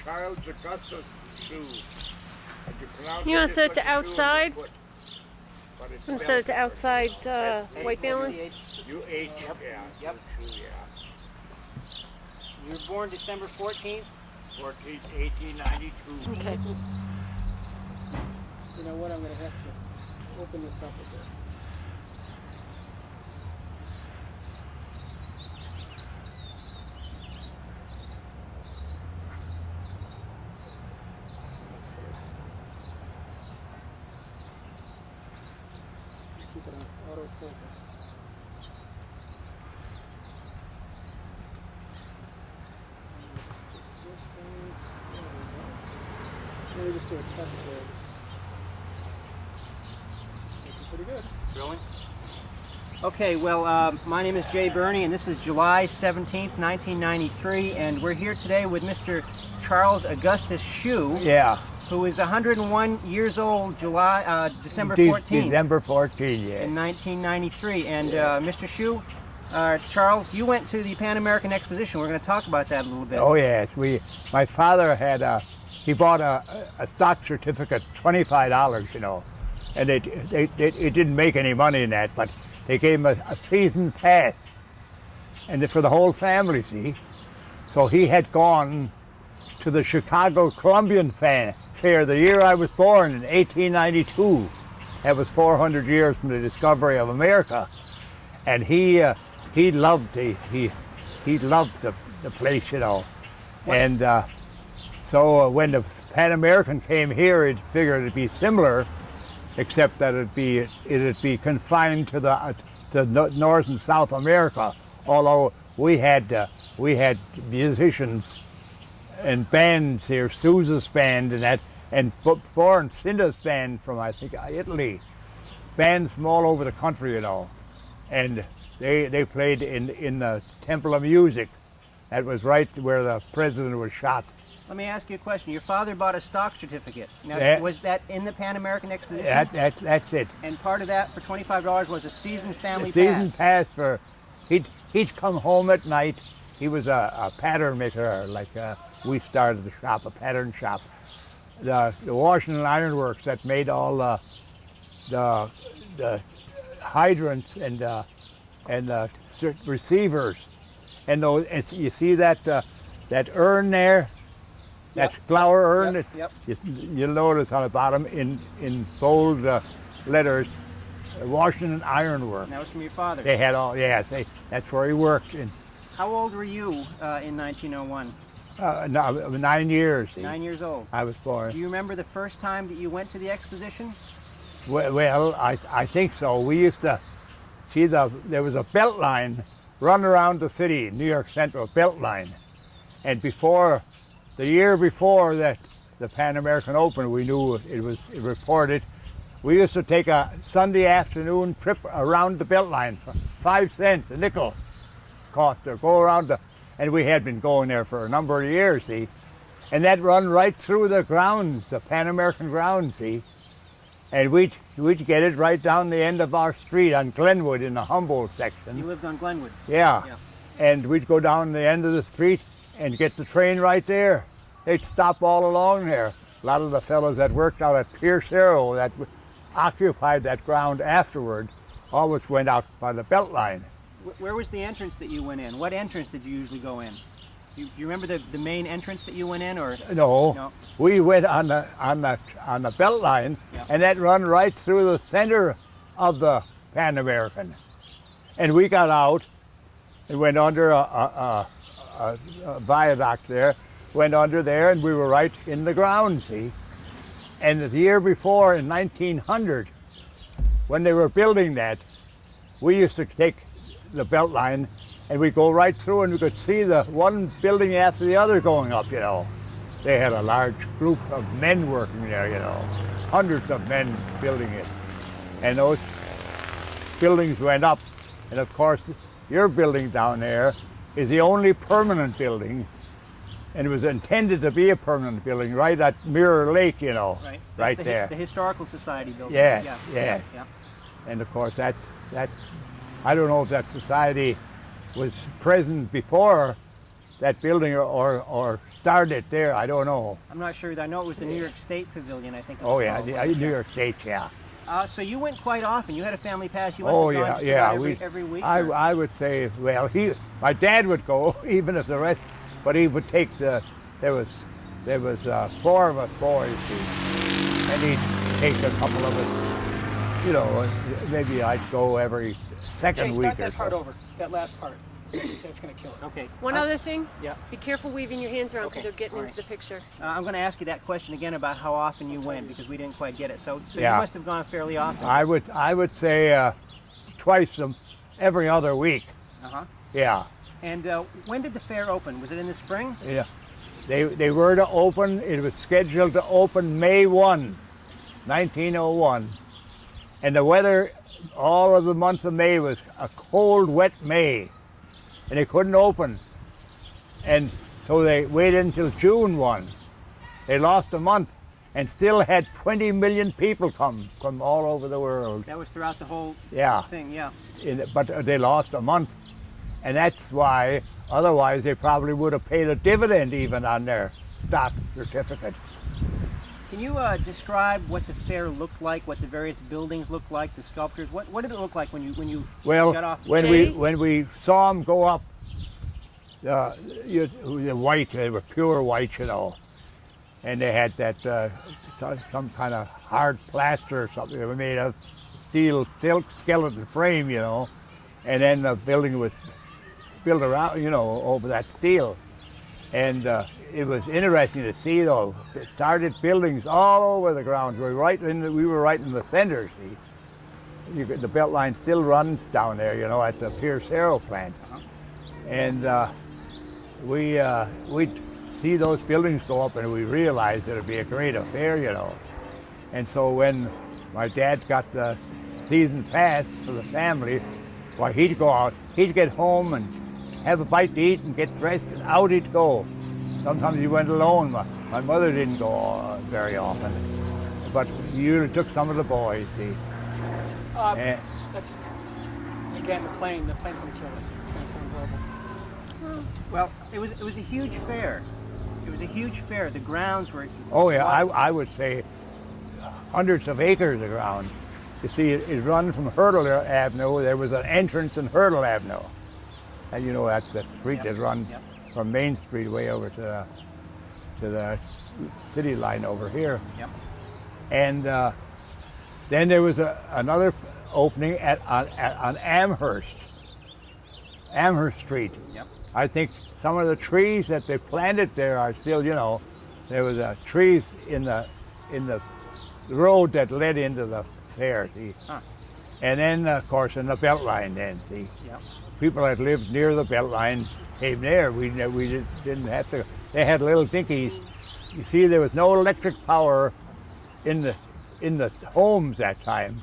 Charles Augustus shoe. You want to set it to outside? I'm going to set it to outside white balance. UH, yeah. Yep. Shoe, yeah. You were born December 14th? 14th, 1892. Okay. You know what? I'm going to have to open this up a bit. Keep it on autofocus. Let me just do a test here. Looking pretty good. Really? Okay, well, my name is Jay Burney, and this is July 17th, 1993, and we're here today with Mr. Charles Augustus Shue, Yeah, who is 101 years old, December 14th, December 14, yeah. in 1993. And Mr. Shue, Charles, you went to the Pan American Exposition. We're going to talk about that a little bit. Oh yes, my father had he bought a stock certificate, $25, you know, and it didn't make any money in that, but they gave him a season pass, and for the whole family, see. So he had gone to the Chicago Columbian Fair the year I was born in 1892. That was 400 years from the discovery of America, and he loved the place, you know. And so when the Pan American came here, it figured it'd be similar, except that it'd be confined to North and South America. Although we had musicians and bands here, Sousa's band and that, and foreign Cinda's band from, I think, Italy, bands from all over the country, you know, and they played in the Temple of Music. That was right where the president was shot. Let me ask you a question. Your father bought a stock certificate. Now, Yeah. was that in the Pan American Exposition? That's it. And part of that, for $25, was a season family A season pass. pass for, he'd come home at night. He was a pattern maker, like we started the shop, a pattern shop. The Washington Iron Works that made all the hydrants and the receivers. And those, you see that urn there? That flower urn? Yep. You'll notice on the bottom in bold letters, Washington Iron Works. And that was from your father. They had all, yes, that's where he worked. How old were you in 1901? No, 9 years. 9 years old. I was born. Do you remember the first time that you went to the exposition? Well, I think so. We used to see there was a belt line run around the city, New York Central belt line. And the year before that the Pan American Open, we knew it reported, we used to take a Sunday afternoon trip around the belt line for 5 cents, a nickel cost to go around and we had been going there for a number of years, see. And that run right through the grounds, the Pan American grounds, see. And we'd get it right down the end of our street on Glenwood in the Humboldt section. You lived on Glenwood. Yeah. Yeah. And we'd go down the end of the street and get the train right there. They'd stop all along there. A lot of the fellows that worked out at Pierce Arrow that occupied that ground afterward always went out by the belt line. Where was the entrance that you went in? What entrance did you usually go in? Do you remember the main entrance that you went in, or? No. We went on the belt line, Yeah. and that run right through the center of the Pan American. And we got out and went under a viaduct there, went under there, and we were right in the ground, see. And the year before, in 1900, when they were building that, we used to take the belt line and we'd go right through and we could see the one building after the other going up, you know. They had a large group of men working there, you know, hundreds of men building it. And those buildings went up. And of course, your building down there is the only permanent building, and it was intended to be a permanent building right at Mirror Lake, you know, right there. The Historical Society building. Yeah. Yeah. And of course, that I don't know if that society was present before that building or started it there. I don't know. I'm not sure. I know it was the New York State Pavilion, I think. It was Oh yeah, called. New York State, yeah. So you went quite often. You had a family pass. You must Oh have gone yeah, just yeah. about every week. I or- I would say, well, my dad would go even if the rest, but he would take there was 4 of us boys, see, and he'd take a couple of us. You know, maybe I'd go every second Jay, week start or that part so. over. That last part. That's going to kill it. Okay. One other thing, Yeah. be careful weaving your hands around because Okay, they're getting all into right. the picture. I'm going to ask you that question again about how often you went because we didn't quite get it. So Yeah. you must have gone fairly often. I would say twice every other week. Uh-huh. Yeah. And when did the fair open? Was it in the spring? Yeah, they were to open. It was scheduled to open May 1, 1901, and the weather all of the month of May was a cold, wet May, and they couldn't open, and so they waited until June 1. They lost a month, and still had 20 million people come from all over the world. That was throughout the whole Yeah, thing, yeah. but they lost a month, and that's why. Otherwise, they probably would have paid a dividend even on their stock certificate. Can you describe what the fair looked like, what the various buildings looked like, the sculptures? What did it look like when you Well, got off? when Jay? we saw them go up, the white, they were pure white, you know, and they had that some kind of hard plaster or something they were made of steel silk skeleton frame, you know, and then the building was built around, you know, over that steel, and it was interesting to see though. It started buildings all over the grounds. We were right in the center. See, the belt line still runs down there, you know, at the Pierce Aero plant, and we'd see those buildings go up, and we realized it'd be a great affair, you know. And so when my dad got the season pass for the family, well, he'd go out. He'd get home and have a bite to eat and get dressed, and out he'd go. Sometimes he went alone. My mother didn't go very often, but he usually took some of the boys. See, Eh, That's, again, the plane's going to kill it. It's going to sound horrible. Well, it was a huge fair. It was a huge fair. The grounds were. oh yeah, I would say hundreds of acres of ground. You see, it runs from Hurdle Avenue. There was an entrance in Hurdle Avenue, and you know that's that street that runs from Main Street way over to the city line over here. Yep. And then there was another opening on Amherst Street. Yep. I think some of the trees that they planted there are still, you know, there was trees in the road that led into the fair, see. Huh. And then, of course, in the Beltline then, see. Yep. People that lived near the Beltline came there. We didn't have to. They had little dinkies. You see, there was no electric power in the homes that time,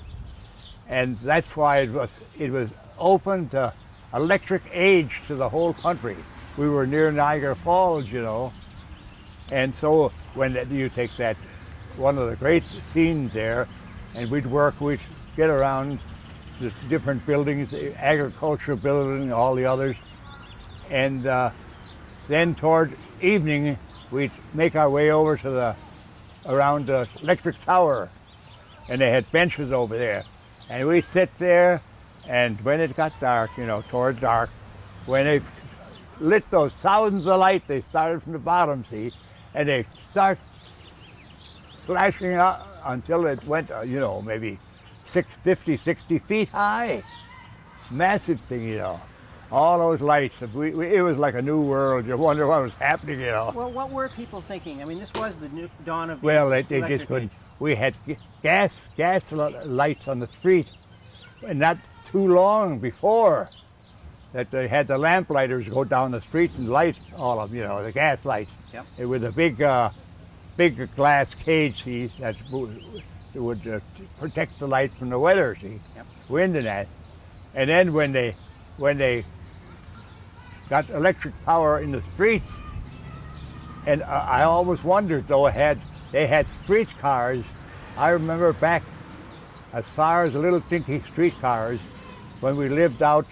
and that's why it was open to electric age to the whole country. We were near Niagara Falls, you know, and so when you take that, one of the great scenes there, and we'd get around the different buildings, the agricultural building, all the others, and then toward evening we'd make our way over to around the electric tower, and they had benches over there, and we'd sit there, and when it got dark, you know, toward dark, when they lit those thousands of light, they started from the bottom, see, and they start flashing out until it went, you know, maybe 50, 60 feet high. Massive thing, you know. All those lights, it was like a new world. You wonder what was happening, you know. Well, what were people thinking? I mean, this was the new dawn of the Well, they electric just couldn't. age. We had gas lights on the street, and not too long before that they had the lamplighters go down the street and light all of them, you know, the gas lights. Yep. It was a big glass cage, see, that would protect the light from the weather, see, Yep. wind and that. And then when they got electric power in the streets, and I always wondered, though, they had streetcars. I remember back as far as little dinky streetcars when we lived out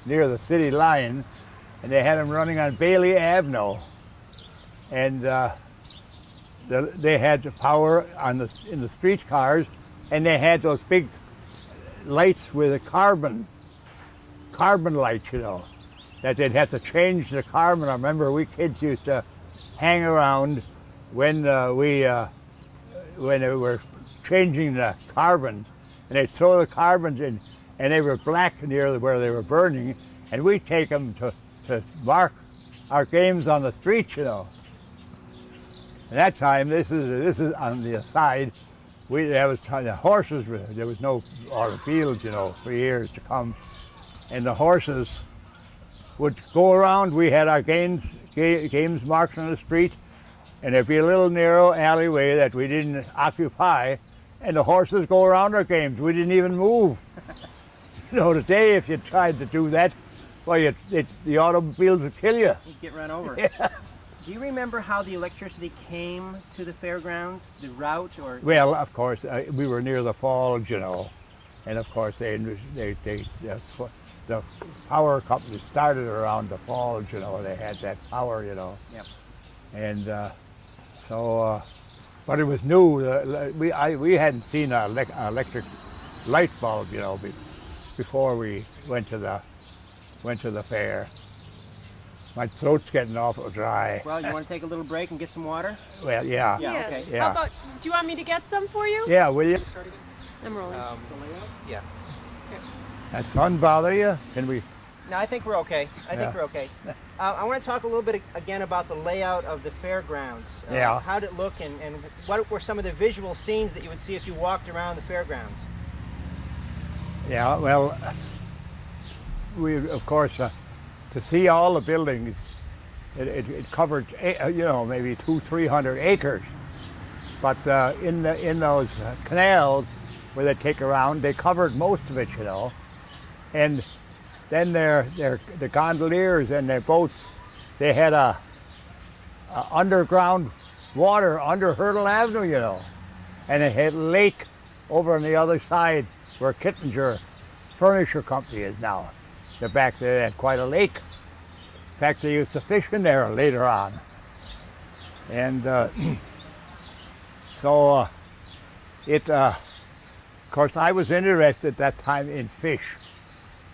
near the city line. and they had them running on Bailey Avenue, and they had the power in the streetcars, and they had those big lights with a carbon lights, you know, that they'd have to change the carbon. I remember we kids used to hang around when they were changing the carbons, and they'd throw the carbons in, and they were black near where they were burning, and we'd take them to mark our games on the street, you know. At that time, this is on the aside. There was the horses. There was no automobiles, you know, for years to come, and the horses would go around. We had our games marked on the street, and there'd be a little narrow alleyway that we didn't occupy, and the horses go around our games. We didn't even move. You know, today if you tried to do that, well, the automobiles would kill you. You'd get run over. Yeah. Do you remember how the electricity came to the fairgrounds, the route, or? Well, of course, we were near the falls, you know, and of course the power company started around the falls, you know. They had that power, you know. Yep. And but it was new. We hadn't seen an electric light bulb, you know, before we went to the fair. My throat's getting awful dry. Well, you want to take a little break and get some water? Well, yeah. Yeah, okay. Yeah. How about, do you want me to get some for you? Yeah, will you? Start again. I'm rolling. Yeah. That sun bother you? Can we? No, I think we're okay. I think Yeah. we're okay. I want to talk a little bit again about the layout of the fairgrounds. Yeah. How did it look, and what were some of the visual scenes that you would see if you walked around the fairgrounds? Yeah, well, we, of course, to see all the buildings, it covered, you know, maybe 200-300 acres. But in those canals where they take around, they covered most of it, you know. And then the gondoliers and their boats, they had a underground water under Hurdle Avenue, you know. And it had a lake over on the other side where Kittinger Furniture Company is now. They're back there, they had quite a lake. In fact, they used to fish in there later on. And so of course, I was interested at that time in fish.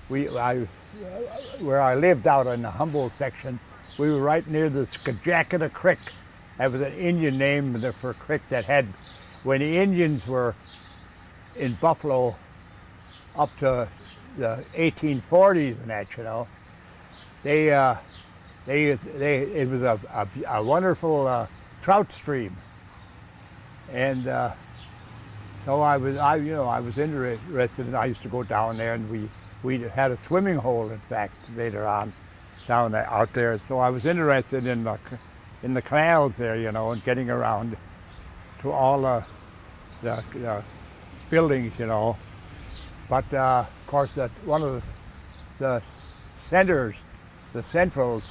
Where I lived out in the Humboldt section, we were right near the Skajacata Creek. That was an Indian name for a creek that had, when the Indians were in Buffalo up to the 1840s and that, you know, it was a wonderful trout stream, and so I was interested, and I used to go down there, and we had a swimming hole, in fact, later on out there. So I was interested in the canals there, you know, and getting around to all the buildings, you know. But of course, that one of the centers, the central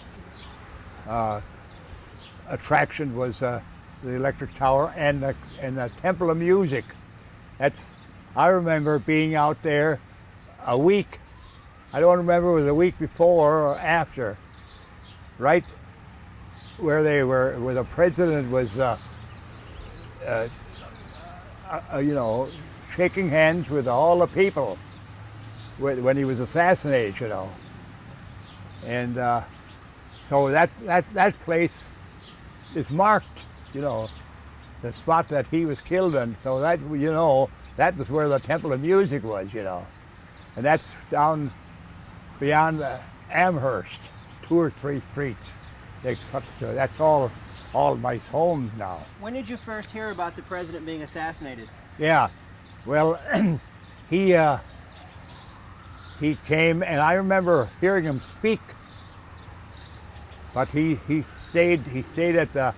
attraction was the electric tower and the Temple of Music. I remember being out there a week. I don't remember if it was a week before or after, right where the president was, you know, shaking hands with all the people when he was assassinated, you know. And so that place is marked, you know, the spot that he was killed in. So that, you know, that was where the Temple of Music was, you know. And that's down beyond Amherst, 2 or 3 streets. That's all nice homes now. When did you first hear about the president being assassinated? Yeah, well, he came, and I remember hearing him speak. But he stayed at the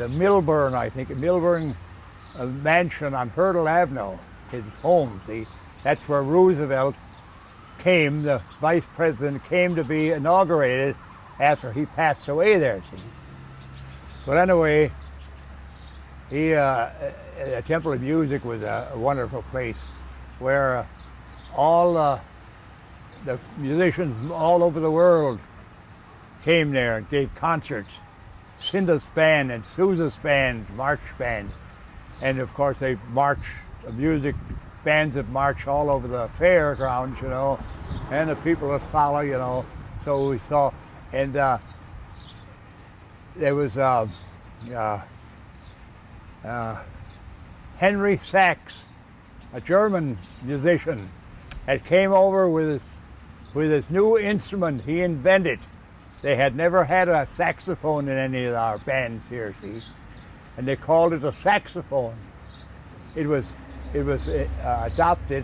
Milburn, I think, Milburn mansion on Hurdle Avenue, his home. See, that's where Roosevelt came. The vice president came to be inaugurated after he passed away there. See, but anyway, the Temple of Music was a wonderful place where all the musicians all over the world came there and gave concerts. Cinda's band and Sousa's band, march band. And of course they march, music bands that march all over the fairgrounds, you know, and the people that follow, you know. So we saw, and there was Henry Sachs, a German musician, that came over with his new instrument he invented. They had never had a saxophone in any of our bands here, see, and they called it a saxophone. It was adopted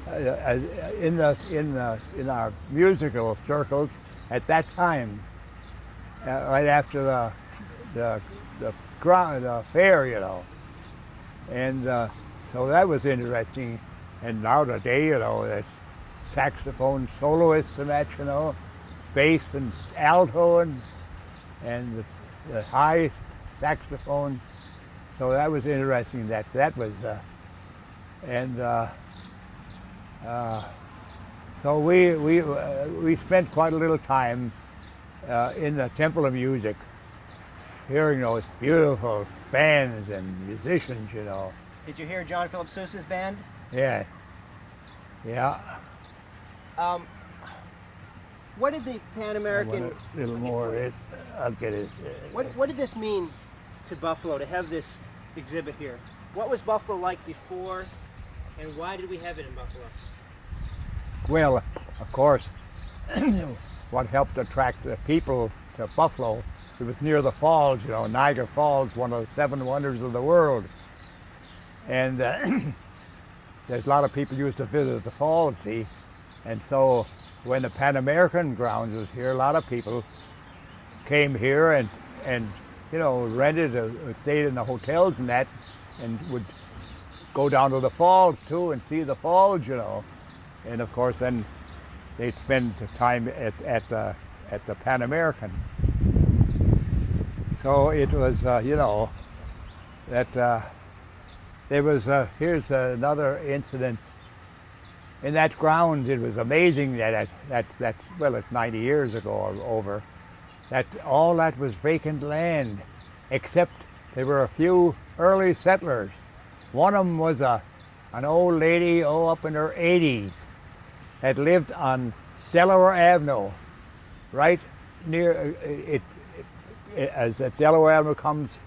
in our musical circles at that time, right after the fair, you know, and so that was interesting. And now today, you know, there's saxophone soloists and that, you know, bass and alto and the high saxophone. So that was interesting. That was so we spent quite a little time in the Temple of Music, hearing those beautiful bands and musicians, you know. Did you hear John Philip Sousa's band? Yeah. What did the Pan American? A little more of this. I'll get it. What did this mean to Buffalo to have this exhibit here? What was Buffalo like before, and why did we have it in Buffalo? Well, of course, what helped attract the people to Buffalo, it was near the falls, you know, Niagara Falls, one of the 7 wonders of the world. And there's a lot of people used to visit the falls, see, and so when the Pan American grounds was here, a lot of people came here and you know, rented, stayed in the hotels and that, and would go down to the falls too and see the falls, you know. And of course then they'd spend time at the Pan American. So it was, you know, that there was, here's another incident. In that ground, it was amazing that's well, it's 90 years ago or over, that all that was vacant land, except there were a few early settlers. One of them was an old lady, up in her 80s, that lived on Delaware Avenue, right near it as Delaware Avenue comes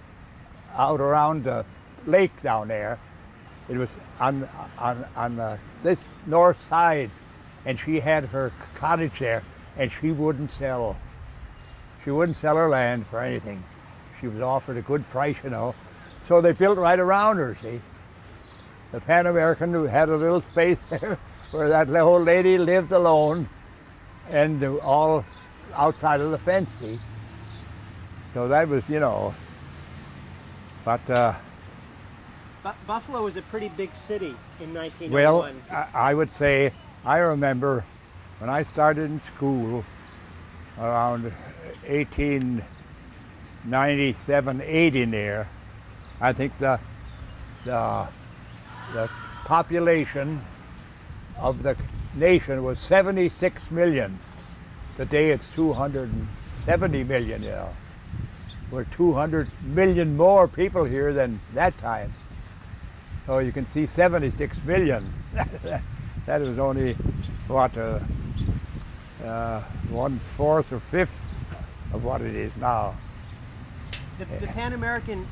out around the lake down there. It was on this north side, and she had her cottage there, and she wouldn't sell. She wouldn't sell her land for anything. She was offered a good price, you know. So they built right around her, see. The Pan American had a little space there where that old lady lived alone, and all outside of the fence, see. So that was, you know, but Buffalo was a pretty big city in 1901. well, I would say, I remember when I started in school around 1897, 80 near, I think the population of the nation was 76 million. Today it's 270 million, you know. We're 200 million more people here than that time. So you can see 76 million. That was only, what, 1/4 or 1/5 of what it is now. The Pan American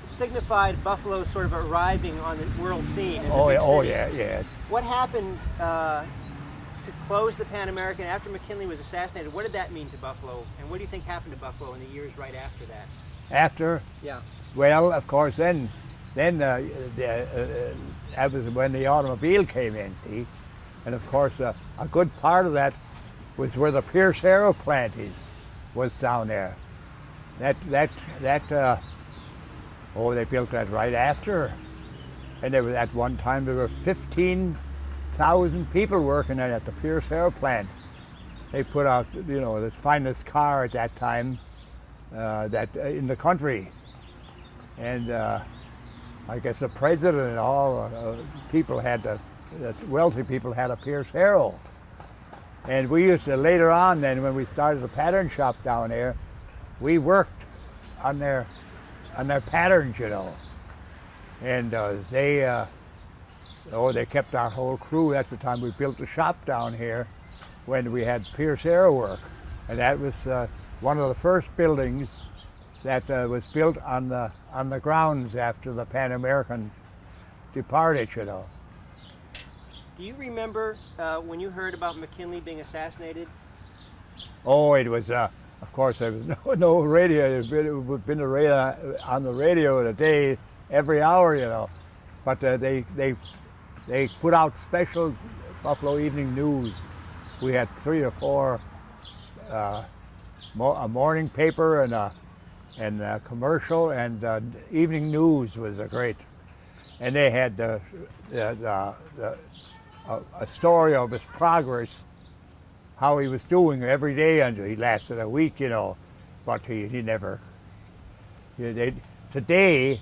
signified Buffalo sort of arriving on the world scene. As a big city. Yeah. What happened to close the Pan American after McKinley was assassinated? What did that mean to Buffalo? And what do you think happened to Buffalo in the years right after that? After? Yeah. Well, of course, then that was when the automobile came in, see? And of course, a good part of that was where the Pierce Arrow plant was down there. They built that right after. And there was, at one time, there were 15,000 people working at the Pierce Arrow plant. They put out, you know, the finest car at that time in the country. And I guess the president and all people had the wealthy people had a Pierce Arrow. And we used to, later on then, when we started the pattern shop down there, we worked on their patterns, you know. And they kept our whole crew. That's the time we built the shop down here, when we had Pierce Air Work. And that was one of the first buildings that was built on the grounds after the Pan American departed, you know. Do you remember when you heard about McKinley being assassinated? Oh, it was, of course, there was no radio. It had been on the radio a day, every hour, you know. But they put out special Buffalo Evening News. We had 3 or 4, a morning paper and a commercial, and Evening News was a great. And they had a story of his progress, how he was doing every day until he lasted a week, you know. But he never. Today,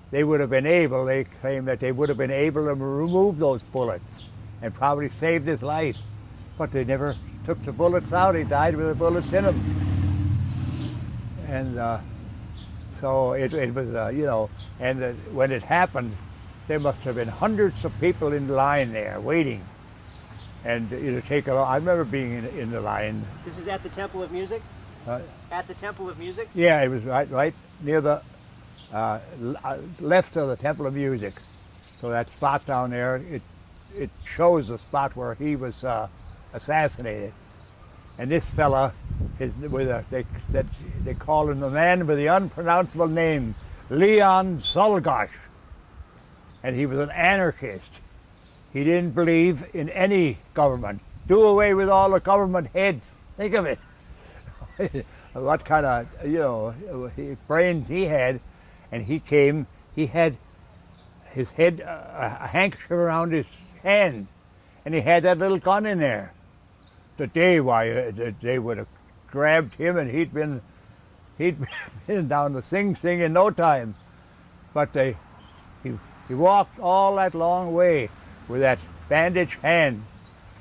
they would have been able. They claim that they would have been able to remove those bullets, and probably saved his life. But they never took the bullets out. He died with the bullets in him. And so it was, you know. And when it happened, there must have been hundreds of people in the line there waiting. And it would take a long, I remember being in the line. This is at the Temple of Music? At the Temple of Music? Yeah, it was right near the left of the Temple of Music. So that spot down there, it shows the spot where he was assassinated. And this fella, they called him the man with the unpronounceable name, Leon Sulgosh. And he was an anarchist. He didn't believe in any government. Do away with all the government heads. Think of it. What kind of, you know, brains he had. And he had his head, a handkerchief around his hand. And he had that little gun in there. Today, why, they would have grabbed him and he'd been down to Sing Sing in no time. But he walked all that long way with that bandaged hand.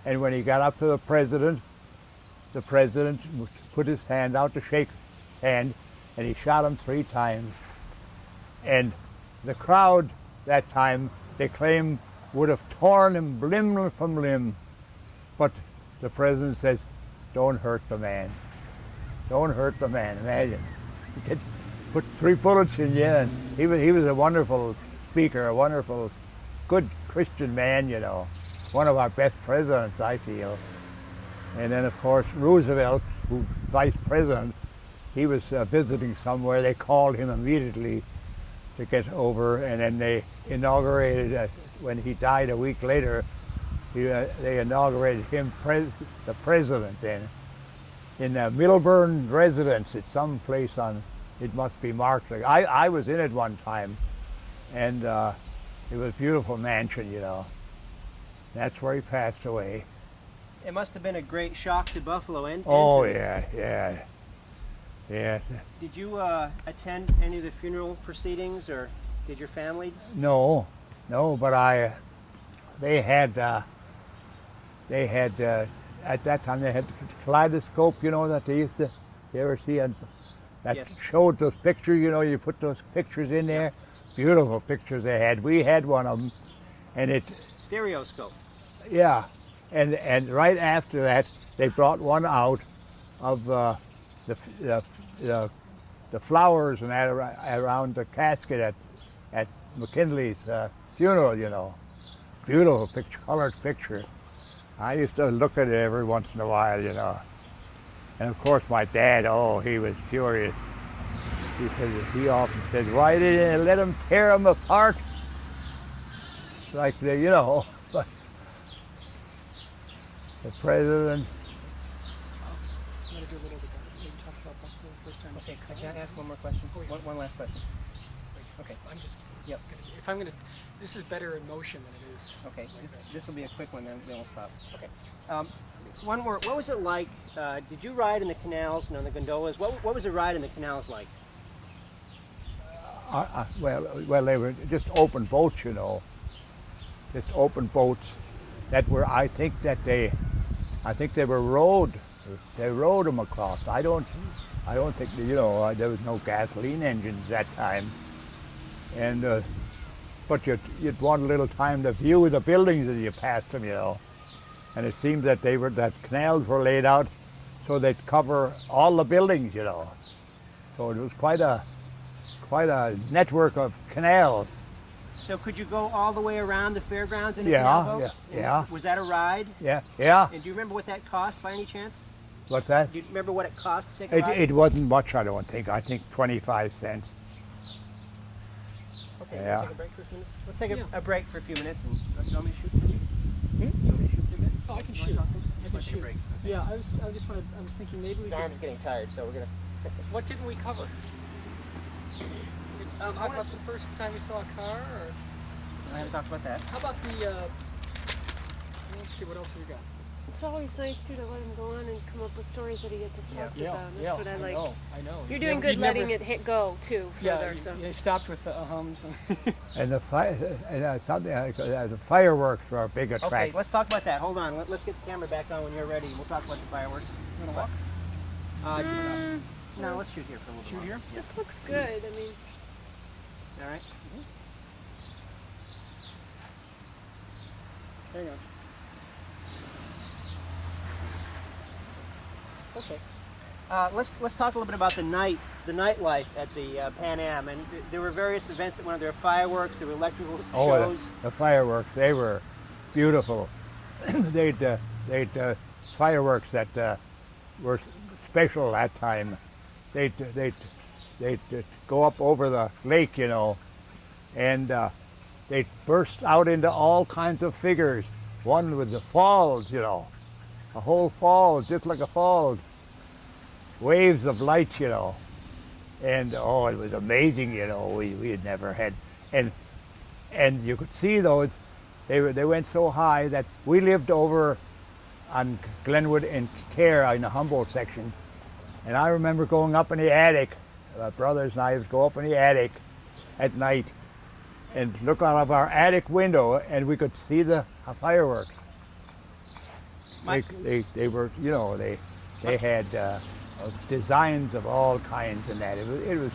And when he got up to the president put his hand out to shake hand, and he shot him 3 times. And the crowd that time, they claim, would have torn him limb from limb. But the president says, don't hurt the man. Don't hurt the man. Imagine. Put 3 bullets in you, and he was a wonderful speaker, a wonderful, good Christian man, you know. One of our best presidents, I feel. And then, of course, Roosevelt, who vice president, he was visiting somewhere. They called him immediately to get over, and then they inaugurated, when he died a week later, they inaugurated him the president then in a Milburn residence. It's some place on, it must be marked. I was in it one time, and it was a beautiful mansion, you know. That's where he passed away. It must have been a great shock to Buffalo. Oh, yeah. Did you attend any of the funeral proceedings, or did your family? No, but they had at that time they had the kaleidoscope, you know, that they used to, you ever see, and that Yes. showed those pictures, you know, you put those pictures in there. Beautiful pictures they had. We had one of them, and it, Stereoscope. yeah, and right after that, they brought one out of the flowers and that around the casket at McKinley's funeral, you know. Beautiful picture, colored picture. I used to look at it every once in a while, you know. And of course my dad, oh, he was furious. He often said, why didn't you let them tear them apart? Like, you know, but the president. I'm going to do a little bit of maybe talk about Buffalo the first time. Okay, can I ask one more question? One last question. Okay. I'm just, Yep. if I'm going to, this is better in motion than it is. Okay, like this. this will be a quick one, then we'll stop. Okay. One more. What was it like? Did you ride in the canals and on the gondolas? What was the ride in the canals like? Well, they were just open boats, you know. Just open boats that were, I think that they, I think they were rowed. They rowed them across. I don't think, there was no gasoline engines that time. And, but you'd want a little time to view the buildings as you passed them, And it seemed that that canals were laid out so they'd cover all the buildings, So it was quite a network of canals. So could you go all the way around the fairgrounds in a Yeah, canal boat? yeah. Was that a ride? Yeah. And do you remember what that cost by any chance? What's that? Do you remember what it cost to take a ride? It wasn't much, I don't think. I think 25 cents. Okay, Yeah. we'll take a break for a few minutes. Let's take Yeah. a break for a few minutes. And do you want me to shoot for you? You want me to shoot for a bit? Oh, I can You shoot. wanna talk to me? I Just can wanna take a shoot. break. Yeah, I was thinking maybe we His arm's could. getting tired, so we're gonna. What didn't we cover? I Talk about the first time we saw a car, or I haven't talked about that. how about the? Let's see, what else have we got? It's always nice too to let him go on and come up with stories that he just talks about. That's what I like. I know. You're doing good letting it hit go too Yeah, further. So you stopped with the hums. And something like the fireworks were a big Okay, attraction. let's talk about that. Hold on. Let's get the camera back on when you're ready. We'll talk about the fireworks. You wanna walk? No, let's shoot here for a little Shoot while. here? this looks good. I mean, All right. Hang on. Okay. Let's talk a little bit about the nightlife at the Pan Am, and there were various events that went on. There were fireworks, there were electrical shows. The fireworks, they were beautiful. they'd fireworks that were special that time. They'd go up over the lake, and they'd burst out into all kinds of figures. One with the falls, a whole falls, just like a falls. Waves of light, and it was amazing, we had never had, and you could see those. They went so high that we lived over on Glenwood and Care in the Humboldt section, and I remember going up in the attic. My brothers and I would go up in the attic at night and look out of our attic window, and we could see the fireworks. They were, they had designs of all kinds in that. It was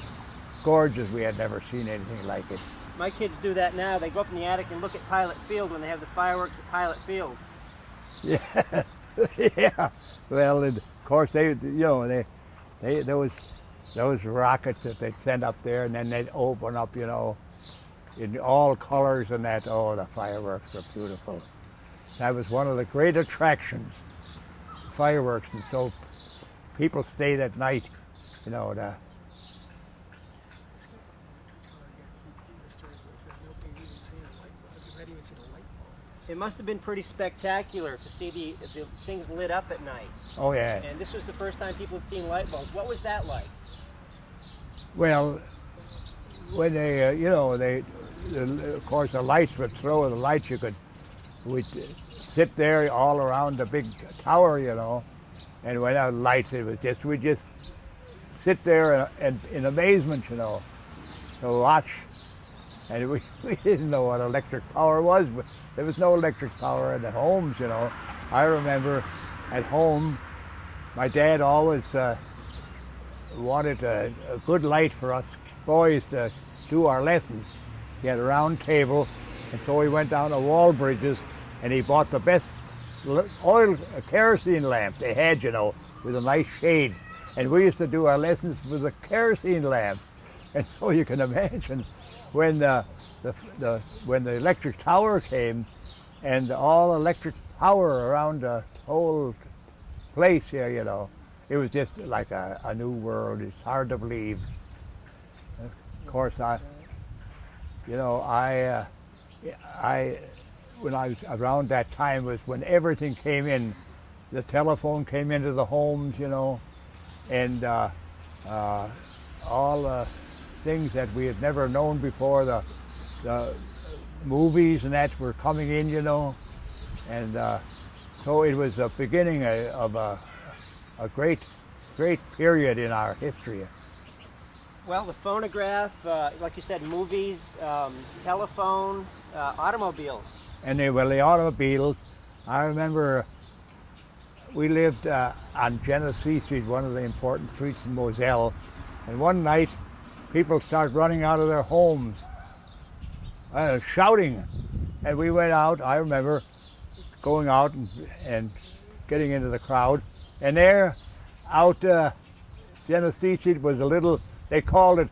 gorgeous. We had never seen anything like it. My kids do that now. They go up in the attic and look at Pilot Field when they have the fireworks at Pilot Field. Yeah, yeah. Well, and of course those rockets that they'd send up there, and then they'd open up, in all colors and that. Oh, the fireworks are beautiful. That was one of the great attractions, fireworks, and so people stayed at night, It must have been pretty spectacular to see the things lit up at night. Oh yeah. And this was the first time people had seen light bulbs. What was that like? Well, when of course the lights would throw the lights. We'd sit there all around the big tower, and without lights, we'd just sit there and in amazement, to watch. And we didn't know what electric power was, but there was no electric power in the homes, I remember at home, my dad always wanted a good light for us boys to do our lessons. He had a round table, and so we went down to Wallbridge's, and he bought the best kerosene lamp they had, with a nice shade. And we used to do our lessons with a kerosene lamp. And so you can imagine when the electric tower came, and all electric power around the whole place here, it was just like a new world. It's hard to believe. Of course, when I was around that time was when everything came in. The telephone came into the homes, and all the things that we had never known before. The movies and that were coming in, and so it was a beginning of a great period in our history. Well, the phonograph, like you said, movies, telephone, automobiles. And the automobiles, I remember we lived on Genesee Street, one of the important streets in Moselle. And one night, people started running out of their homes, shouting. And we went out. I remember going out and getting into the crowd. And there, out Genesee Street was a little, they called it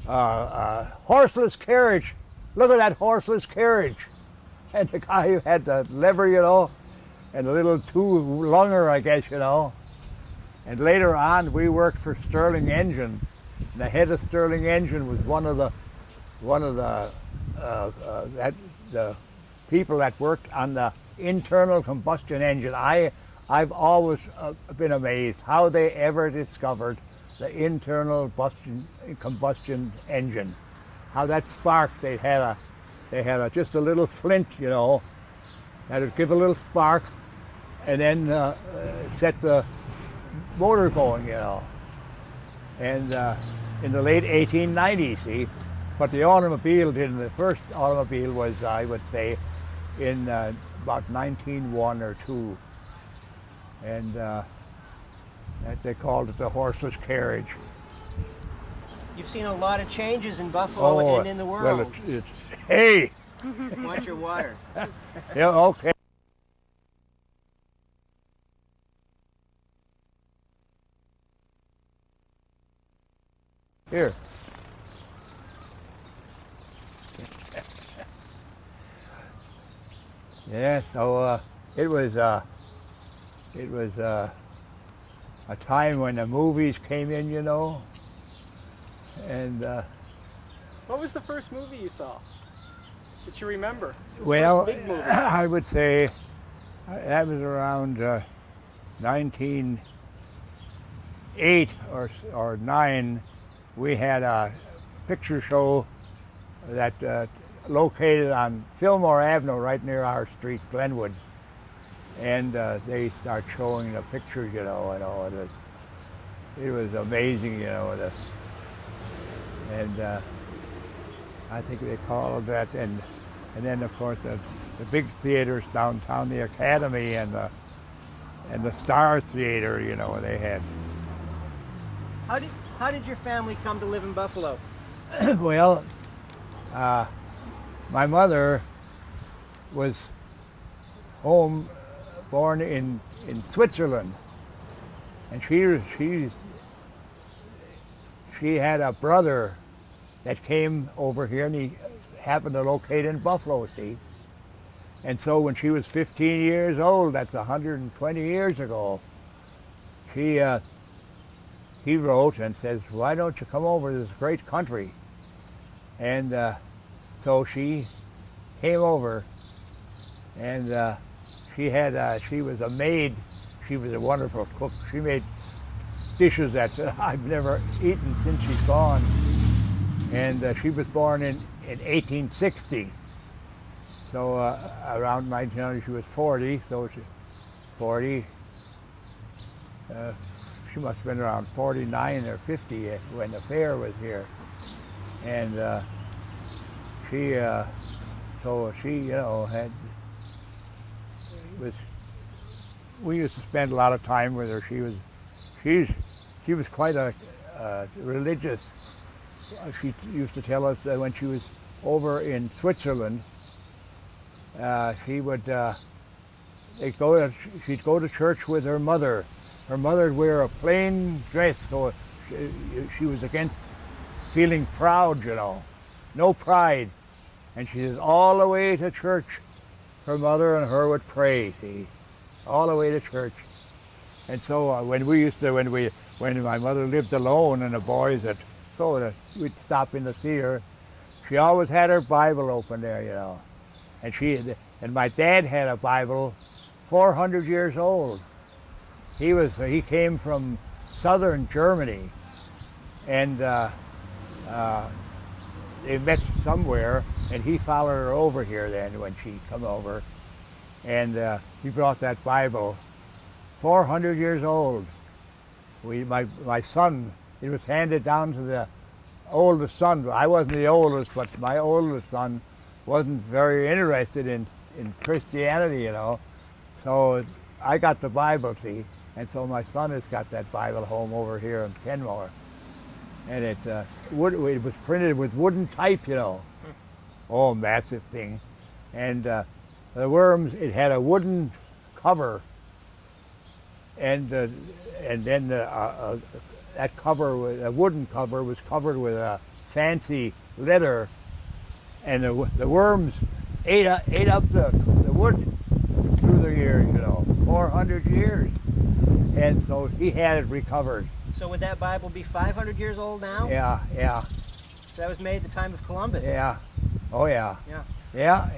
horseless carriage. Look at that horseless carriage. And the guy who had the lever, you know, and a little two-lunger, I guess, you know. And later on, we worked for Sterling Engine. And the head of Sterling Engine was one of the people that worked on the internal combustion engine. I've always been amazed how they ever discovered the internal combustion engine. How that spark, they had just a little flint, you know, that would give a little spark, and then set the motor going, you know. And in the late 1890s, see, but the automobile didn't. The first automobile was, I would say, in about 1901 or 2, and that they called it the horseless carriage. You've seen a lot of changes in Buffalo and in the world. Well, it's hey! Watch your water. Yeah, okay. Here. Yeah, so it was a time when the movies came in, you know, and What was the first movie you saw that you remember? The well, first big movie. I would say that was around 1908 or 9. We had a picture show that located on Fillmore Avenue, right near our street, Glenwood, and they start showing the pictures, you know, and all. It was amazing, you know, and I think they called that, and then of course the big theaters downtown, the Academy and the Star Theater, you know, they had. How did your family come to live in Buffalo? Well, my mother was born in Switzerland, and she had a brother that came over here, and he happened to locate in Buffalo, see. And so when she was 15 years old, that's 120 years ago, he wrote and says, "Why don't you come over to this great country?" And so she came over, and she was a maid. She was a wonderful cook. She made dishes that I've never eaten since she's gone. And she was born in 1860. So around 1900, she was 40. So 40. She must have been around 49 or 50 when the fair was here. And she, you know, we used to spend a lot of time with her. She was quite a religious. She used to tell us that when she was over in Switzerland, she'd go to church with her mother. Her mother would wear a plain dress, so she was against feeling proud, you know, no pride. And she says, all the way to church, her mother and her would pray, see, all the way to church. And so when my mother lived alone and the boys we'd stop in to see her, she always had her Bible open there, you know. And my dad had a Bible 400 years old. He came from southern Germany, and they met somewhere, and he followed her over here then when she come over, and he brought that Bible, 400 years old. My son, it was handed down to the oldest son. I wasn't the oldest, but my oldest son wasn't very interested in Christianity, you know. So I got the Bible, see, and so my son has got that Bible home over here in Kenmore, and it was printed with wooden type, you know. Oh, massive thing, and the worms. It had a wooden cover, and then that cover, a wooden cover, was covered with a fancy leather, and the worms ate up the wood through the years, you know, 400 years, and so he had it recovered. So would that Bible be 500 years old now? Yeah. So that was made at the time of Columbus. Yeah. Oh yeah. Yeah. Yeah.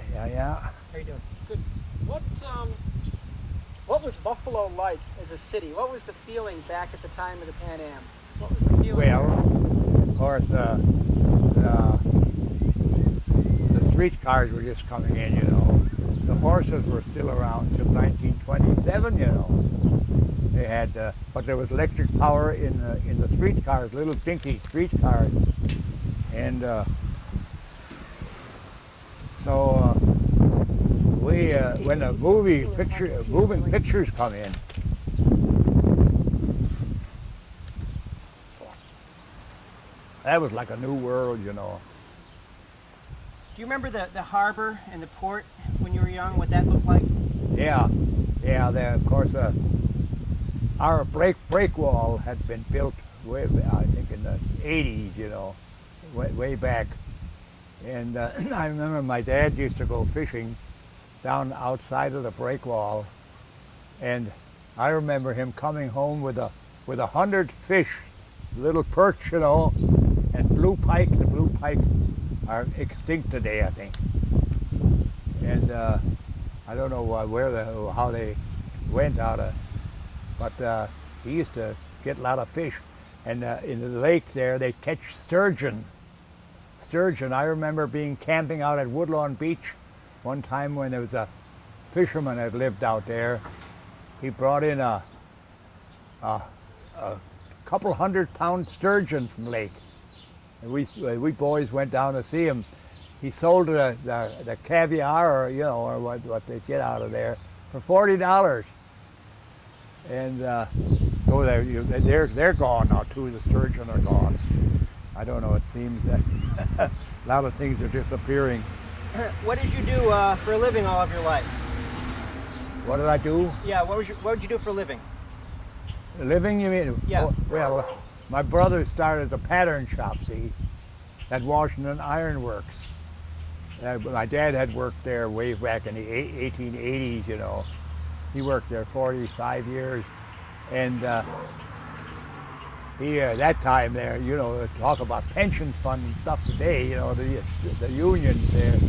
How are you doing? Good. What was Buffalo like as a city? What was the feeling back at the time of the Pan Am? What was the feeling? Well, of course, the streetcars were just coming in, you know. The horses were still around till 1927, you know. They had, but there was electric power in the streetcars, little dinky streetcars, and so when the moving pictures come in, that was like a new world, you know. Do you remember the harbor and the port when you were young, what that looked like? Yeah. Of course, our break wall had been built way, I think, in the 80s, you know, way back. And I remember my dad used to go fishing down outside of the break wall, and I remember him coming home with 100 fish, little perch, you know, and blue pike. The blue pike are extinct today, I think. And I don't know how they went out of, but he used to get a lot of fish. And in the lake there, they catch sturgeon. I remember camping out at Woodlawn Beach one time when there was a fisherman that lived out there. He brought in a couple 100-pound sturgeon from the lake. And we boys went down to see him. He sold the caviar, or you know, or what they get out of there, for $40. And so they're gone now too. The sturgeon are gone. I don't know. It seems that a lot of things are disappearing. What did you do for a living all of your life? What did I do? Yeah. What did you do for a living? Living, you mean? Yeah. Oh, well, my brother started a pattern shop, see, at Washington Iron Works. My dad had worked there way back in the 1880s, you know. He worked there 45 years. And he, that time there, you know, talk about pension fund and stuff today, you know, the unions there,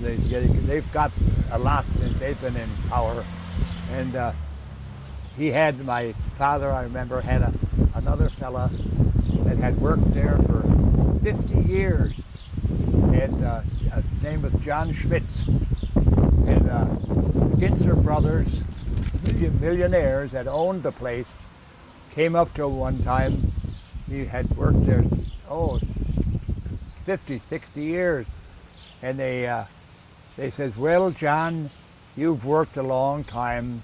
they've got a lot since they've been in power. And he had, my father, I remember, had another fella that had worked there for 50 years. And his name was John Schmitz. And the Gintzer brothers, millionaires, had owned the place, came up to him one time. He had worked there, 50, 60 years. And they says, well, John, you've worked a long time.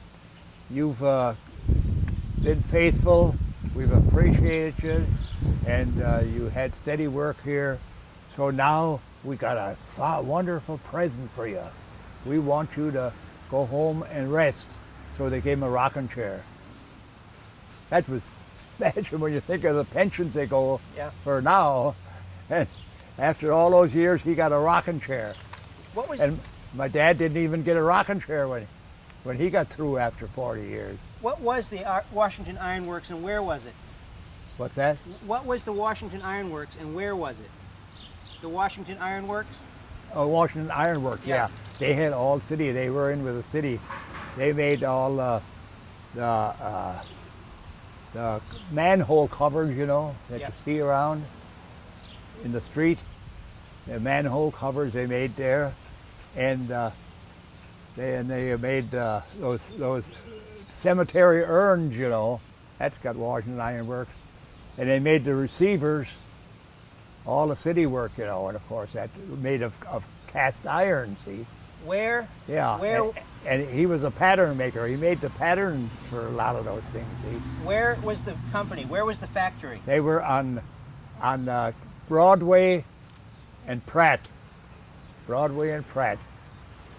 You've been faithful. We've appreciated you. And you had steady work here. So now we got a wonderful present for you. We want you to go home and rest. So they gave him a rocking chair. That was, imagine when you think of the pensions they go for now. And after all those years, he got a rocking chair. And my dad didn't even get a rocking chair when he got through after 40 years. What was the Washington Iron Works and where was it? What's that? What was the Washington Iron Works and where was it? The Washington Iron Works? Oh, Washington Iron Works, yeah. They had all city. They were in with the city. They made all the manhole covers, you know, that you see around in the street. The manhole covers they made there, and they made those cemetery urns, you know. That's got Washington Iron Works, and they made the receivers. All the city work, you know, and of course that made of cast iron, see. Where? Yeah. Where? And he was a pattern maker. He made the patterns for a lot of those things. Where was the company? Where was the factory? They were on Broadway and Pratt. Broadway and Pratt.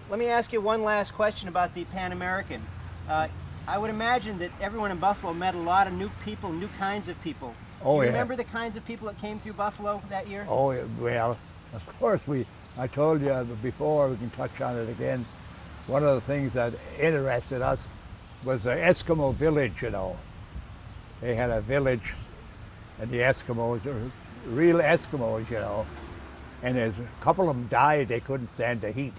Let me ask you one last question about the Pan American. I would imagine that everyone in Buffalo met a lot of new people, new kinds of people. Oh, Do you yeah. remember the kinds of people that came through Buffalo that year? Oh, yeah, well, of course I told you before, we can touch on it again. One of the things that interested us was the Eskimo village, you know. They had a village, and the Eskimos are real Eskimos, you know. And there's a couple of them died, they couldn't stand the heat.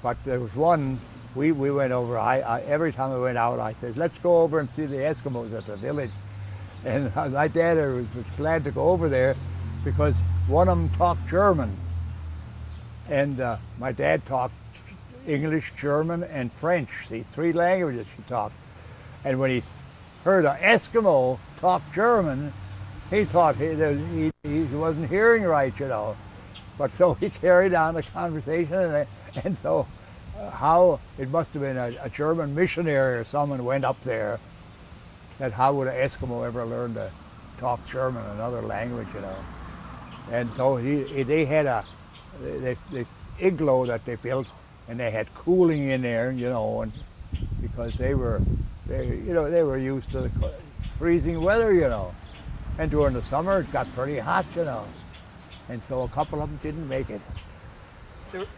But there was one, we went over, every time I went out, I said, let's go over and see the Eskimos at the village. And my dad was glad to go over there because one of them talked German. And my dad talked English, German, and French. See, 3 languages he talked. And when he heard an Eskimo talk German, he thought he wasn't hearing right, you know. But so he carried on the conversation, and so how it must have been a German missionary or someone went up there. That how would an Eskimo ever learn to talk German, another language, you know? And so they had this igloo that they built, and they had cooling in there, you know, and because they were used to the freezing weather, you know. And during the summer, it got pretty hot, you know. And so a couple of them didn't make it.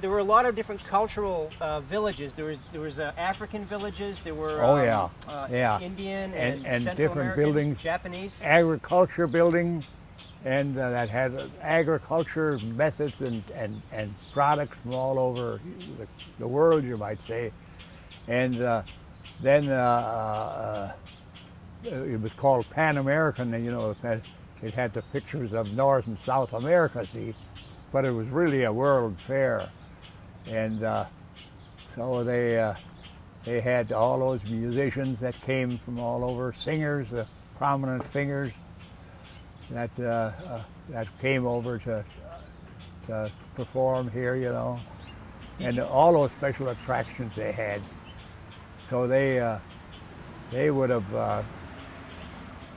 There were a lot of different cultural villages. There was African villages. There were Indian and Central different American, buildings, Japanese. Agriculture building, and that had agriculture methods and products from all over the world, you might say. And then it was called Pan American, and you know, it had the pictures of North and South America, see. But it was really a world fair, and so they had all those musicians that came from all over, singers, prominent singers that came over to perform here, you know, and all those special attractions they had. So they would have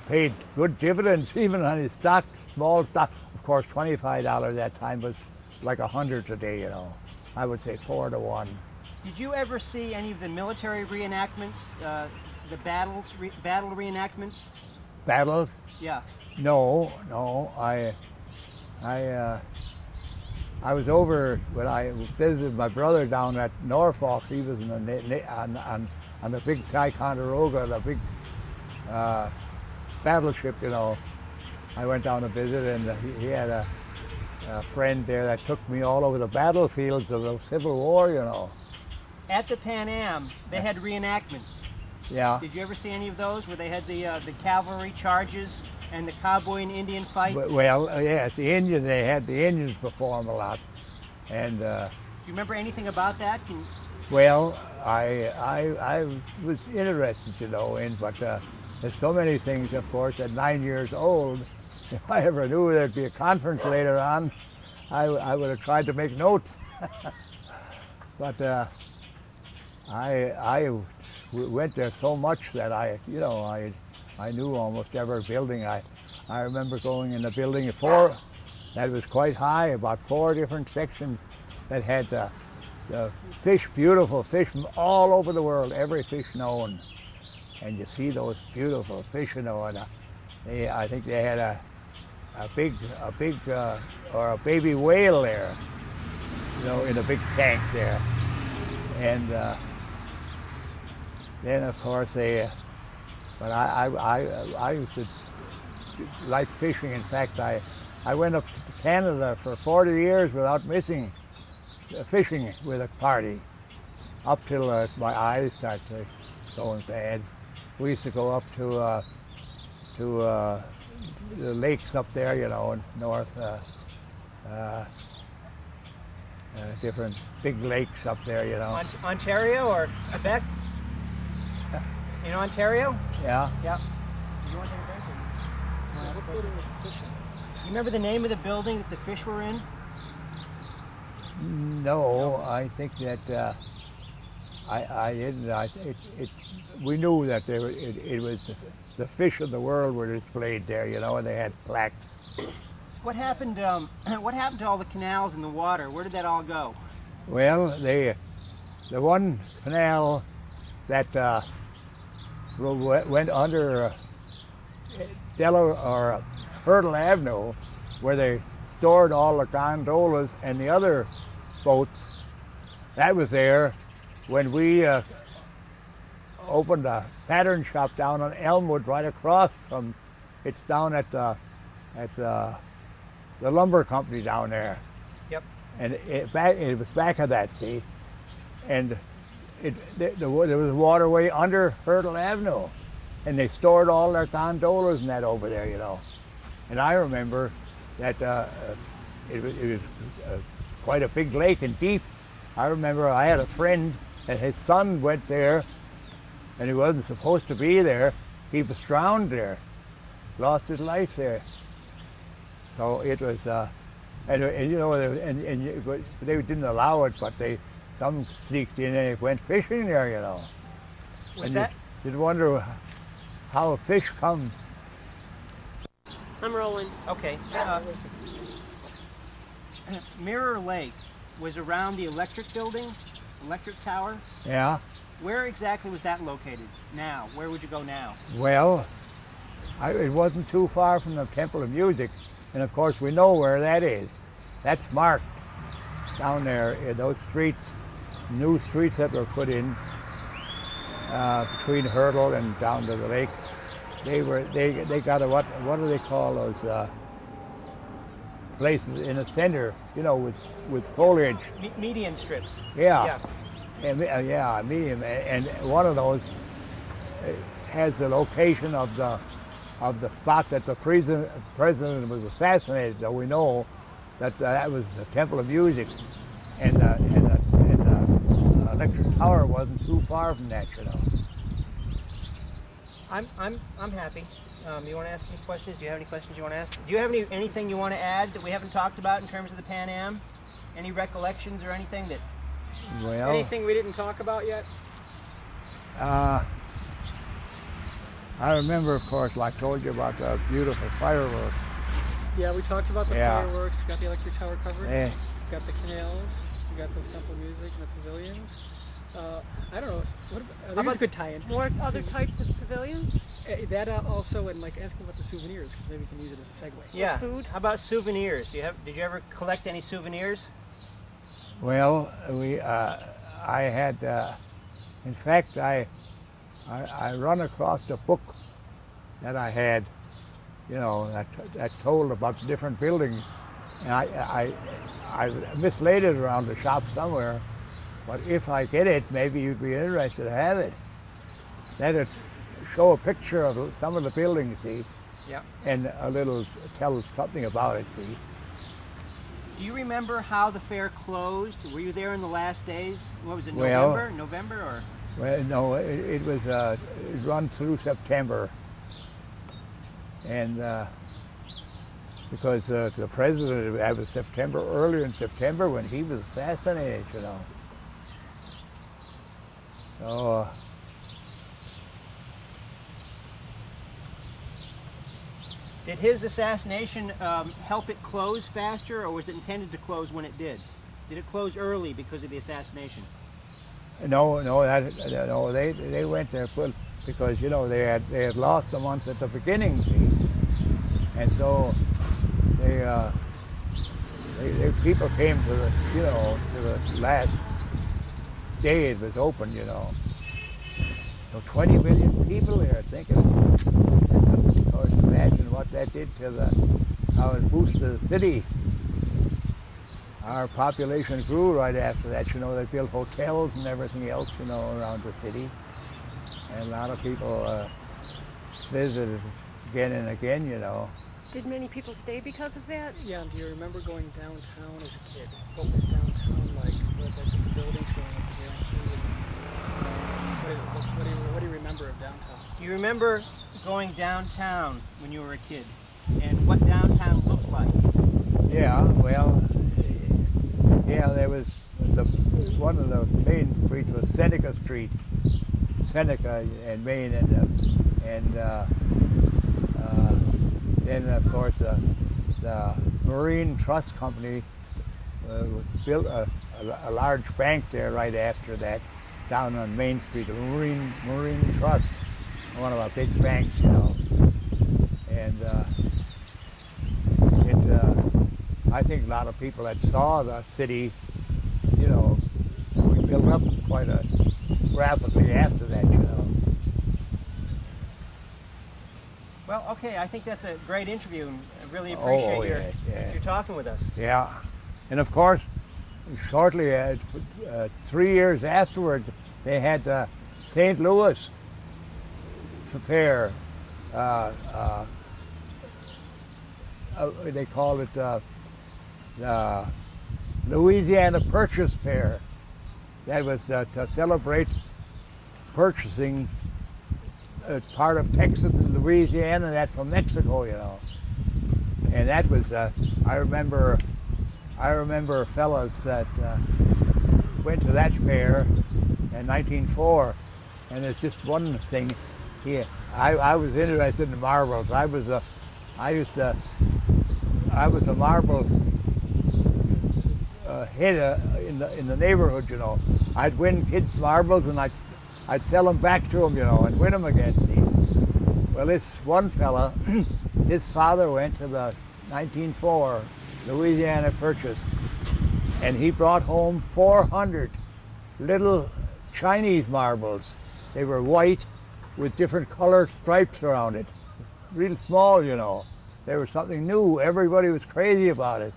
paid good dividends even on his stock, small stock. Of course, $25 that time was like 100 today, you know. I would say 4 to 1. Did you ever see any of the military reenactments, the battle reenactments? Battles? Yeah. No. I was over when I visited my brother down at Norfolk. He was on the big Ticonderoga, the big battleship, you know. I went down to visit, and he had a friend there that took me all over the battlefields of the Civil War, you know. At the Pan Am, they had reenactments. Yeah. Did you ever see any of those where they had the cavalry charges and the cowboy and Indian fights? Well, yes, the Indians. They had the Indians perform a lot, and. Do you remember anything about that? Well, I was interested, you know, but there's so many things, of course, at 9 years old. If I ever knew there'd be a conference later on, I would have tried to make notes. But I went there so much that I knew almost every building. I remember going in the building that was quite high, about 4 different sections that had fish, beautiful fish from all over the world, every fish known. And you see those beautiful fish, you know, and I think they had a baby whale there, you know, in a big tank there. And then of course but I used to like fishing. In fact, I went up to Canada for 40 years without missing fishing with a party, up till my eyes started going bad. We used to go up to the lakes up there, you know, in north, different big lakes up there, you know. Ontario or Quebec? In Ontario? Yeah. Yeah. You want to take a break? What building was the fish in? You remember the name of the building that the fish were in? No, I think that I didn't. We knew that it was the fish of the world were displayed there, you know, and they had plaques. What happened? What happened to all the canals and the water? Where did that all go? Well, the one canal that went under Delaware or Hurdle Avenue, where they stored all the gondolas and the other boats, that was there when we opened a pattern shop down on Elmwood, right across from. It's down at the lumber company down there. Yep. And it was back of that, see, and there was a waterway under Hurdle Avenue, and they stored all their gondolas and that over there, you know. And I remember that it was quite a big lake and deep. I remember I had a friend and his son went there, and he wasn't supposed to be there. He was drowned there, lost his life there. So it was, and you know, they didn't allow it, but some sneaked in and went fishing there, you know. Was that? You'd wonder how fish come. I'm rolling. Okay. Mirror Lake was around the electric building, electric tower. Yeah. Where exactly was that located now? Where would you go now? Well, it wasn't too far from the Temple of Music, and of course we know where that is. That's marked down there in those streets, new streets that were put in between Hurdle and down to the lake. They got a what do they call those places in the center, you know, with foliage. Median strips. Yeah. Yeah, medium, and one of those has the location of the spot that the president was assassinated. So we know that that was the Temple of Music, and the electric tower wasn't too far from that, you know. I'm happy. You want to ask any questions? Do you have any questions you want to ask? Do you have anything you want to add that we haven't talked about in terms of the Pan Am? Any recollections or anything that? Well, Anything we didn't talk about yet? I remember, of course, like I told you about the beautiful fireworks. Yeah, we talked about the Yeah. fireworks. Got the electric tower covered. Eh. Got the canals. We got the Temple of Music and the pavilions. I don't know. There's a good tie-in. More other types of pavilions? That also, and like asking about the souvenirs, because maybe we can use it as a segue. Yeah. Food? How about souvenirs? Did you ever collect any souvenirs? Well, I had, in fact, I run across a book that I had, you know, that told about the different buildings, and I mislaid it around the shop somewhere, but if I get it, maybe you'd be interested to have it. That'd show a picture of some of the buildings, see, Yeah. and tell something about it, see. Do you remember how the fair closed? Were you there in the last days? What was it, Well- November or? Well, no, it was it run through September, and because the president, that was earlier in September when he was assassinated, you know. So. Did his assassination help it close faster, or was it intended to close when it did? Did it close early because of the assassination? No, they went there because, you know, they had lost the months at the beginning, see? And so people came to the, you know, to the last day it was open, you know. So 20 million people there thinking, of course, imagine what that did to how it boosted the city. Our population grew right after that, you know. They built hotels and everything else, you know, around the city. And a lot of people visited again and again, you know. Did many people stay because of that? Yeah, do you remember going downtown as a kid? What was downtown like? What the buildings going up to Guarantee? What do you remember of downtown? Do you remember going downtown when you were a kid, and what downtown looked like? Yeah, well, yeah, there was one of the main streets was Seneca Street, Seneca and Main, and then of course the Marine Trust Company built a large bank there right after that, down on Main Street, the Marine Trust, one of our big banks, you know. And I think a lot of people that saw the city, you know, we built up quite rapidly after that, you know. Well, okay, I think that's a great interview, and I really appreciate your talking with us. Yeah, and of course, shortly, 3 years afterwards, they had the St. Louis Fair. They called it the Louisiana Purchase Fair. That was to celebrate purchasing part of Texas and Louisiana, and that from Mexico, you know. And that was, I remember fellas that went to that fair in 1904, and there's just one thing here. I was interested in marbles. I was a marble head in the neighborhood, you know. I'd win kids' marbles, and I'd sell them back to them, you know, and win them again, see. Well, this one fella, his father went to the 1904 Louisiana Purchase, and he brought home 400 little Chinese marbles. They were white with different colored stripes around it. Real small, you know. They were something new. Everybody was crazy about it.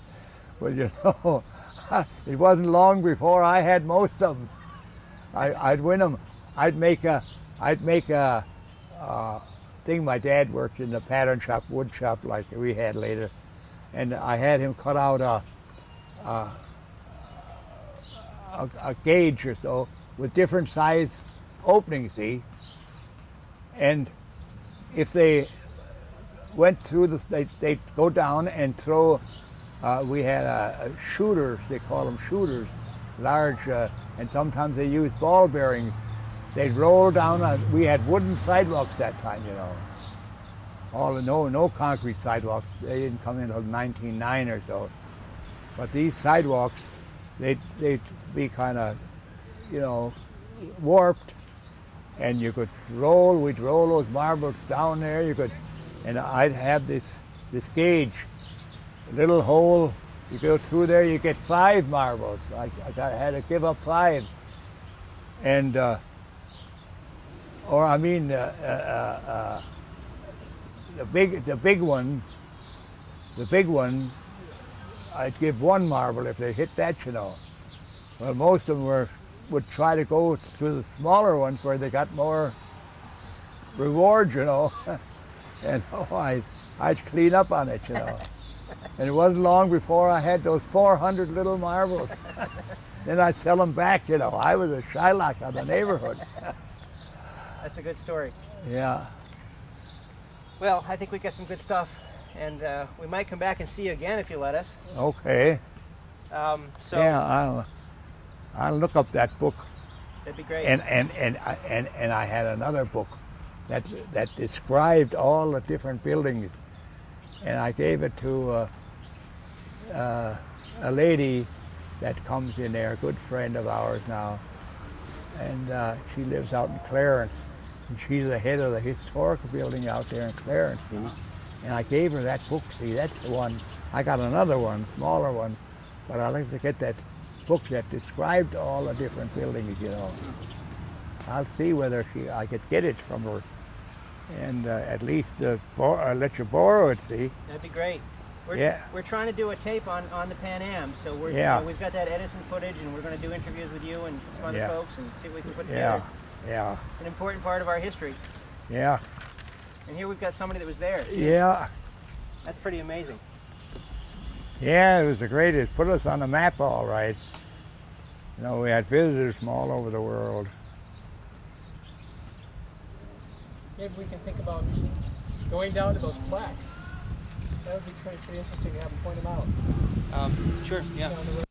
Well, you know, it wasn't long before I had most of them. I'd win them. I'd make a thing. My dad worked in the pattern shop, wood shop, like we had later, and I had him cut out a gauge or so with different size openings, see. And if they went through they'd go down and throw. We had shooters. They call them shooters, large, and sometimes they used ball bearings. They'd roll down. We had wooden sidewalks that time, you know. No concrete sidewalks. They didn't come in until 1909 or so. But these sidewalks, they'd be kind of, you know, warped, and you could roll. We'd roll those marbles down there. You could, and I'd have this gauge, a little hole. You go through there, you get 5 marbles. I had to give up 5, and the big one, I'd give 1 marble if they hit that, you know. Well, most of them would try to go to the smaller ones where they got more reward, you know. And I'd clean up on it, you know. And it wasn't long before I had those 400 little marbles. Then I'd sell them back, you know. I was a Shylock of the neighborhood. That's a good story. Yeah. Well, I think we got some good stuff, and we might come back and see you again if you let us. Okay. Yeah, I'll look up that book. That'd be great. And I had another book that described all the different buildings, and I gave it to a lady that comes in there, a good friend of ours now, and she lives out in Clarence, and she's the head of the historical building out there in Clarence, see. And I gave her that book, see, that's the one. I got another one, smaller one, but I'd like to get that book that described all the different buildings, you know. I'll see whether I could get it from her, and at least let you borrow it, see. That'd be great. We're trying to do a tape on the Pan Am, so we've got that Edison footage, and we're going to do interviews with you and some other folks and see what we can put together. Yeah. It's an important part of our history. Yeah. And here we've got somebody that was there. Yeah. That's pretty amazing. Yeah, it was the greatest. Put us on the map all right. You know, we had visitors from all over the world. Maybe we can think about going down to those plaques. That would be pretty interesting to have them point them out. Sure, yeah. Down the road.